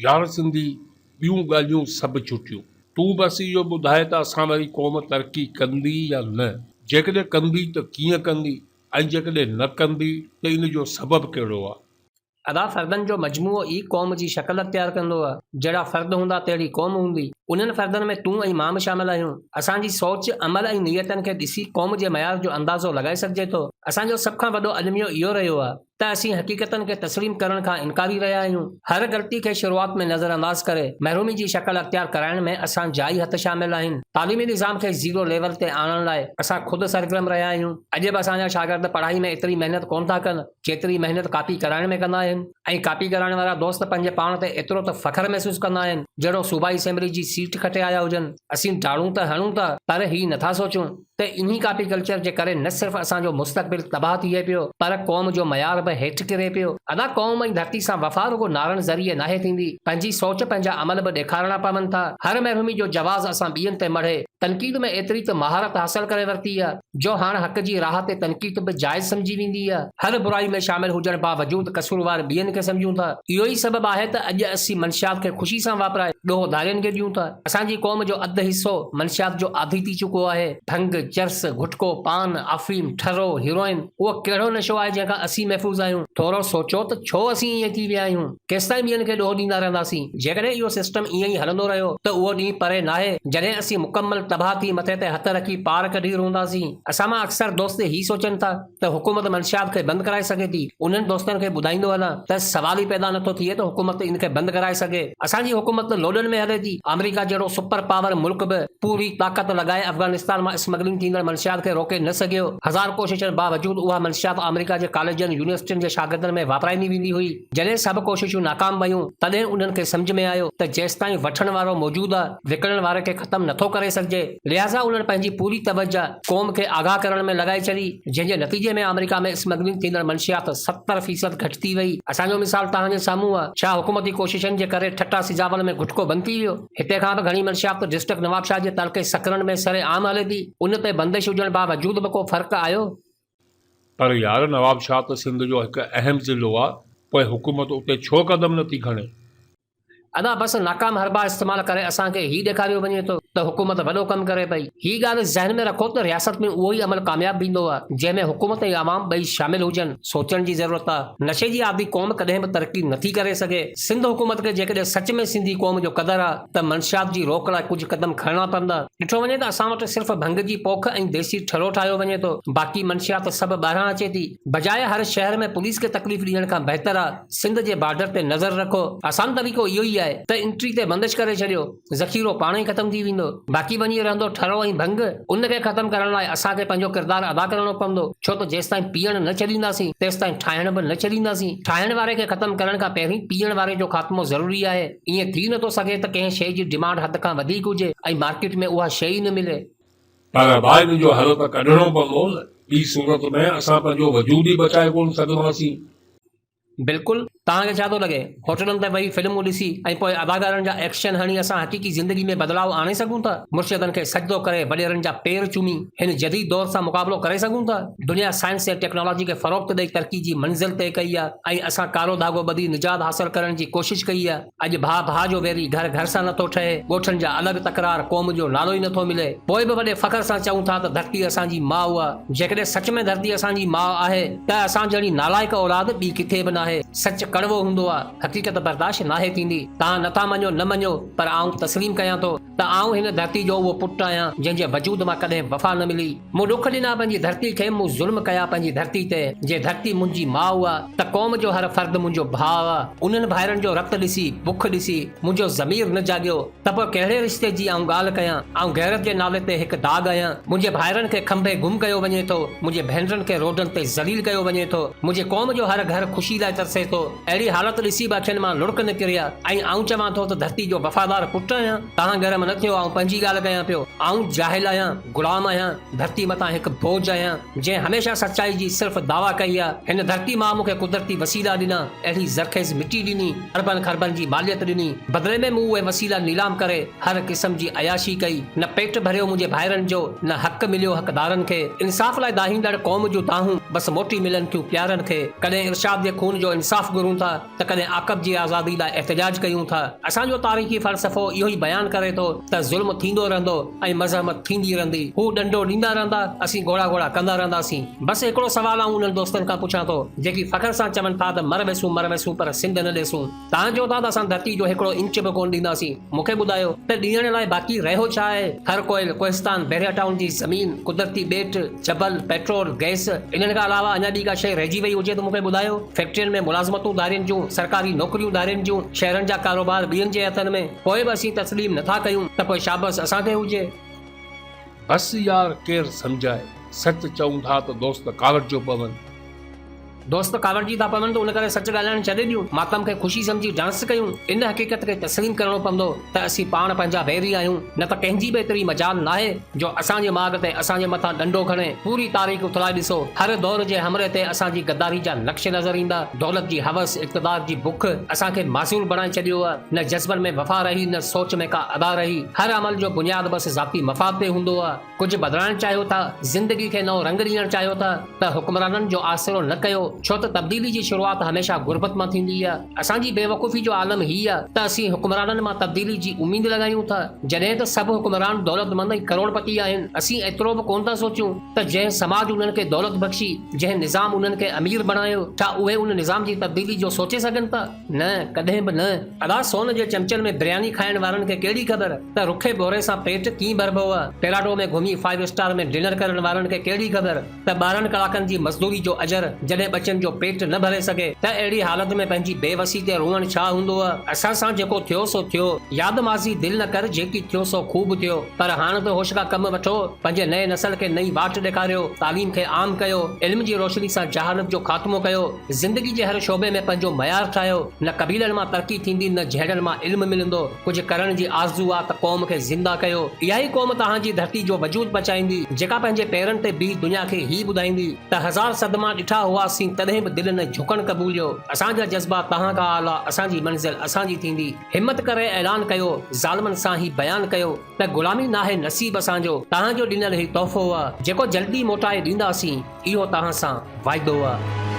यार सिंधी ॿियूं ॻाल्हियूं सभु छुटियूं, तूं बसि इहो ॿुधाए त असां वरी क़ौम तरक़ी कंदी या न, जेकॾहिं कंदी त कीअं कंदी, ऐं जेकॾहिं न कंदी त इन जो सबबु कहिड़ो आहे। अदा फ़र्दनि जो मजमूओ ई क़ौम जी शक्ल अख़्तियार कंदो आहे। जहिड़ा फ़र्द हूंदा तहिड़ी क़ौम हूंदी। उन्हनि फ़र्दनि में तूं ऐं मां बि शामिल आहियूं। असांजी सोच, अमल ऐं नियतनि खे ॾिसी क़ौम जे मयार जो अंदाज़ो लॻाए सघिजे थो। असांजो सभ खां वॾो अलमियो इहो रहियो आहे त असीं हक़ीक़तनि खे तस्लीम करण खां इनकारी रहिया आहियूं। हर ग़लती खे शुरूआत में नज़रअंदाज़ करे महरूमी जी शक्ल अख़्तियार कराइण में असां जाई हथ शामिल आहिनि। तालीमी निज़ाम खे ज़ीरो लेवल ते आणण लाइ असां ख़ुदि सरगर्म रहिया आहियूं। अॼु बि असांजा शागिर्द पढ़ाई में एतिरी महिनत कोन था कनि जेतिरी महिनत कापी कराइण में कंदा आहिनि, ऐं कापी कराइण वारा दोस्त पंहिंजे पाण ते एतिरो त फ़ख्रु महसूसु कंदा आहिनि जहिड़ो सूबाई असेंबली जी सीट खटे आया हुजनि। असीं डाड़ूं त हणूं था, पर ही नथा सोचूं त इन्ही कापी कल्चर जे करे न सिर्फ़ असांजो मुस्तक़बिल तबाह थिए पियो, पर क़ौम जो मयार बि हेठि किरे पियो। अदा क़ौम ऐं धरती सां वफ़ा रुगो नारनि ज़रिए नाहे थींदी, पंहिंजी सोच पंहिंजा अमल बि ॾेखारणा पवनि था। हर महरूमी जो जवाज़ असां ॿियनि ते मढ़े तनक़ीद में एतिरी त महारत हासिल करे वरिती आहे जो हाणे हक़ जी राह ते तनक़ीद बि जाइज़ सम्झी वेंदी आहे। हर बुराई में शामिल हुजण बावजूद कसूरवार ॿियनि खे सम्झूं था। इहो ई सबबु आहे त अॼु असीं मनशियात खे ख़ुशी सां वापराए ॾोहो धारियुनि खे ॾियूं था। असांजी क़ौम जो अधु हिसो मनशियात जो आदी थी चुको आहे। भंग, चर्स, गुटको, पान, अफ़ीम, ठरो, हीरोइन, उहो कहिड़ो नशो आहे जंहिंखां असीं महफ़ूज़ आहियूं। थोरो सोचो त छो असीं ईअं थी विया आहियूं। केसिताईं ॿियनि खे ॾोहो ॾींदा रहंदासीं। जेकॾहिं इहो सिस्टम ईअं ई हलंदो रहियो त उहो ॾींहुं परे नाहे जॾहिं असीं मुकमल तबाह थी मथे ते हथ रखी पार कढी रहंदासीं। असां मां अक्सर दोस्त ही सोचनि था त हुकूमत मनशियात खे बंदि कराए सघे थी। उन्हनि दोस्तनि खे ॿुधाईंदो वञा त सवाल ई पैदा नथो थिए त हुकूमत इन खे बंदि कराए सघे। असांजी हुकूमत लोडनि में हले थी। अमेरिका जहिड़ो सुपर पावर मुल्क बि पूरी ताक़त लॻाए अफ़गानिस्तान मां स्मगलिंग थींदड़ मनशियात खे रोके न सघियो। हज़ार कोशिशनि बावजूद उहा मनशियात अमेरिका जे कॉलेजनि, यूनिवर्सिटियुनि जे शागिर्दनि में वापराईंदी वेंदी हुई। जॾहिं सभु कोशिशूं नाकाम वयूं तॾहिं उन्हनि खे सम्झ में आयो त जेसिताईं वठण वारो मौजूदु आहे, विकिणण वारे खे ख़तमु नथो करे सघिजे। लिहाज़ा उन्हनि पंहिंजी पूरी तवज्जो क़ौम खे आगाह करण में लॻाए छॾी, जंहिंजे नतीजे में अमेरिका में स्मगलिंग थींदड़ मनशियात 70% घटि थी वई। असांजो मिसाल तव्हांजे साम्हूं आहे। छा हुकूमती कोशिशनि जे करे ठट्टा सिजावल में गुटको बंदि थी वियो? हिते खां बि घणी मनशियात डिस्ट्रिक्ट नवाबशाह जे तलके सकरन में सरे आम हले थी। उन ते बंदिश हुजण बावजूद बि को फ़र्क़ु आयो? पर यार नवाबशाह त सिंध जो हिकु अहम ज़िलो आहे, पोइ हुकूमत उते छो क़दम नथी खणे? अदा बसि नाकाम हरबा इस्तेमाल करे असांखे ही ॾेखारियो वञे थो त हुकूमत वॾो कमु करे पई। ही ॻाल्हि ज़हन में रखो त रियासत में उहो ई अमल कामयाब थींदो आहे जंहिंमें हुकूमत ऐं आवाम ॿई शामिल हुजनि। सोचण जी ज़रूरत आहे। नशे जी आदी क़ौम कॾहिं बि तरक़ी नथी करे सघे। सिंध हुकूमत खे जेकॾहिं सच में सिंधी क़ौम जो क़दुरु आहे त मनशियात जी रोक लाइ कुझु क़दम खणणा पवंदा। ॾिठो वञे त असां वटि सिर्फ़ भंग जी पोख ऐं देसी ठरो ठाहियो वञे थो, बाक़ी मनशियात सभु ॿाहिरां अचे थी। बजाए हर शहर में पुलिस खे तकलीफ़ ॾियण खां बहितर आहे सिंध जे बॉर्डर ते नज़र रखो। आसान तरीक़ो इहो ई आहे त एंट्री ते बंदिश करे छॾियो, ज़ख़ीरो पाण ई ख़तम थी वेंदो। बाक़ी वञी रहंदो ठरो ऐं भंग। उन खे ख़तम करण लाइ असांखे पंहिंजो किरदारु अदा करणो पवंदो, छो त जेसिताईं पीअण न छॾींदासीं तेसिताईं ठाहिण बि न छॾींदासीं। ठाहिण वारे खे ख़तम करण खां पहिरीं पीअण वारे जो ख़ात्मो ज़रूरी आहे। ईअं थी नथो सघे त कंहिं शइ जी डिमांड हद खां वधीक हुजे ऐं मार्केट में उहा शइ ई न मिले। पर भाई इन जो हल त कढणो पवंदो न। ॿी सूरत में असां पंहिंजो वजूद ई बचाए कोन सघंदासीं। बिल्कुलु। तव्हांखे छा थो लॻे होटलनि ते वेही फिल्मूं ॾिसी ऐं पोइ अदाकारनि जा एक्शन हणी असां हक़ीक़ी ज़िंदगी में बदिलाव आणे सघूं था? मुर्शिदनि खे सजदो करे वॾेरनि जा पेर चूमी हिन जदीद दौर सां मुक़ाबिलो करे सघूं था? दुनिया साइंस ऐं टेक्नोलॉजी खे फ़रोग़ ॾेई तरक़ी जी मंज़िल तइ कई आहे ऐं असां कारो धागो ॿधी निजात हासिल करण जी कोशिशि कई आहे। अॼु भाउ भाउ जो वेरी घर घर सां नथो ठहे, ॻोठनि जा अलॻि तकरार, क़ौम जो नालो ई नथो मिले। पोइ बि वॾे फ़ख्र सां चऊं था त धरती असांजी माउ आहे। जेकॾहिं सच में धरती असांजी माउ आहे त असां जहिड़ी नालाइक औलाद ॿी किथे बि नाहे। सच कड़वो हूंदो आहे, हक़ीक़त बर्दाश्त नाहे थींदी। तव्हां नथा मञो न मञो, पर आउं तस्लीम कयां थो त आउं हिन धरती जो उहो पुटु आहियां जंहिंजे वजूद मां कॾहिं वफ़ा न मिली। मूं ॾुख ॾिना पंहिंजी धरती खे, मूं ज़ुल्म कया पंहिंजी धरती ते। जे धरती मुंहिंजी माउ आहे त क़ौम जो हर फ़र्द मुंहिंजो भाउ आहे। उन्हनि भाइरनि जो रक्त ॾिसी, बुख ॾिसी मुंहिंजो ज़मीर न जाॻियो त पोइ कहिड़े रिश्ते जी आउं ॻाल्हि कयां? आउं गैरत जे नाले ते हिकु दाग़ आहियां। मुंहिंजे भाइरनि खे खंभे गुम कयो वञे थो, मुंहिंजे भेनरुनि खे रोडनि ते ज़लील कयो वञे थो। मुंहिंजे क़ौम जो हर घर ख़ुशी लाइ तरसे थो। अहिड़ी हालत ॾिसी अखियुनि मां लुड़क न किरिया ऐं आउं चवां थो त धरती जो वफ़ादार पुटु आहियां। तव्हां गरम न थियो, आउं पंहिंजी ॻाल्हि कयां पियो। आउं जाहिल आहियां, गुलाम आहियां, धरती मथां हिकु बोझ आहियां जंहिं हमेशह सचाई जी सिर्फ़ दावा कई आहे। हिन धरती मां मूंखे कुदरती वसीला ॾिना, अहिड़ी ज़रखेज़ मिटी ॾिनी, अरबनि खरबनि जी मालियत ॾिनी। बदिले में मूं उहे वसीला नीलाम करे हर क़िस्म जी अयाशी कई। न पेट भरियो मुंहिंजे भाइरनि जो, न हक़ मिलियो हक़दारनि खे। इंसाफ़ लाइ दाहींदड़ क़ौम जूं दाहूं बसि मोटी मिलनि थियूं प्यारनि खे। कॾहिं इरशाद जे खून जो इंसाफ़ गुरू घुरूं था त कॾहिं आकब जी आज़ादी लाइ एहतजाज कयूं था। असांजो तारीख़ी फ़लसफ़ो इहो ई बयानु करे थो त ज़ुल्म थींदो रहंदो ऐं मज़हमत थींदी रहंदी। हू ॾंडो ॾींदा रहंदा, असीं घोड़ा घोड़ा कंदा रहंदासीं। बसि हिकिड़ो सवाल आऊं उन्हनि दोस्तनि खां पुछां थो जेकी फ़ख्र सां चवनि था त मर वैसूं पर सिंध न ॾेसूं। तव्हां चओ था त असां धरती जो हिकिड़ो इंच बि कोन ॾींदासीं। मूंखे ॿुधायो त ॾियण लाइ बाक़ी रहियो छा आहे? हर कोयल, कोहिस्तान, बहरिया टाउन जी ज़मीन, कुदरती ॿेट, जबल, पेट्रोल, गैस, इन्हनि खां अलावा अञा ॿी का शइ रहिजी वई हुजे त मूंखे ॿुधायो। फैक्ट्रियुनि में मुलाज़मतूं धारियुनि जूं, सरकारी नौकरियूं धारियुनि जूं, शहरनि जा कारोबार ॿियनि जे हथनि में, पोइ बि असीं तस्लीम नथा कयूं त पोइ शाबस असांखे हुजे। बस यार केरु सम्झाए, सच चऊं था त दोस्त कावड़ जो पवनि। दोस्त कावड़ जी था पवनि त उन करे सच ॻाल्हाइण छॾे ॾियूं, मातम खे ख़ुशी सम्झी डांस कयूं। इन हक़ीक़त खे तस्लीम करणो पवंदो त असीं पाण पंहिंजा बैरी आहियूं, न त कंहिंजी बि एतिरी मजाल नाहे जो असांजे माॻ ते असांजे मथां डंडो खणे। पूरी तारीख़ उथलाए ॾिसो, हर दौर जे हमरे ते असांजी गद्दारी जा नक्श नज़र ईंदा। दौलत जी हवस, इक़्तिदार जी बुख असांखे मासूल बणाए छॾियो आहे। न जज़्बनि में वफ़ा रही, न सोच में का अदा रही। हर अमल जो बुनियाद बसि ज़ाती मफ़ाद ते हूंदो आहे। कुझु बदिलाइण चाहियो था, ज़िंदगी खे नओं रंग ॾियणु चाहियो था त हुक्मराननि जो आसिरो न कयो, छो त तब्दीली जी शुरूआत हमेशा गुरबत मां थींदी आहे। असांजी बेवकूफ़ी जो आलम ही आहे त असीं हुक्मराननि मां तब्दीली जी उमीद लॻायूं था, जॾहिं त सभु हुक्मरान दौलतमंद ऐं करोड़पति आहिनि। असीं एतिरो बि कोन था सोचूं त जंहिं समाज उन्हनि खे दौलत बख़्शी, जंहिं निज़ाम उन्हनि खे अमीर बणायो, छा उहे उन निज़ाम जी तब्दीली जो सोचे सघनि था? न, कॾहिं बि न। अदा सोन जे चमचनि में बिरयानी खाइण वारनि खे कहिड़ी ख़बर त रुखे बोरे सां पेट कीअं भरबो आहे? टेराडो में घुमी 5 स्टार में डिनर करण वारनि खे कहिड़ी ख़बर त 12 कलाकनि जी मज़दूरी जो अजर जॾहिं बचनि जो पेट न भरे सघे त अहिड़ी हालत में पंहिंजी बेवसी ते रोअण छा हूंदो आहे? असां सां जेको थियो सो थियो, याद माज़ी दिल न कर, जेकी थियो सो खूब थियो। पर हाणे त होश खां कम वठो, पंहिंजे नए नस्ल खे नई वाट ॾेखारियो, तालीम खे आम कयो, इल्म जी रोशनी सां जहालत जो ख़ात्मो कयो, ज़िंदगी जे हर शोबे में पंहिंजो मयार ठाहियो। न कबीलनि मां तरक़ी थींदी, न जहिड़नि मां इल्म मिलंदो। कुझु करण जी आरज़ू आहे त क़ौम खे ज़िंदा कयो। इहा ई क़ौम तव्हांजी धरती जो वजूद बचाईंदी, जेका पंहिंजे पेरनि ते बीह दुनिया खे ही ॿुधाईंदी त 1000 सदमा ॾिठा हुआसीं तॾहिं बि दिलि न झुकण क़बूलियो। असांजा जज़्बा तव्हां खां आला, असांजी मंज़िल असांजी थींदी। हिम्मत करे ऐलान कयो, ज़ालिमनि सां ही बयानु कयो त गुलामी नाहे नसीब असांजो, तव्हांजो ॾिनल ही तोहफ़ो आहे जेको जल्दी मोटाए ॾींदासीं। इहो तव्हां सां वाइदो आहे।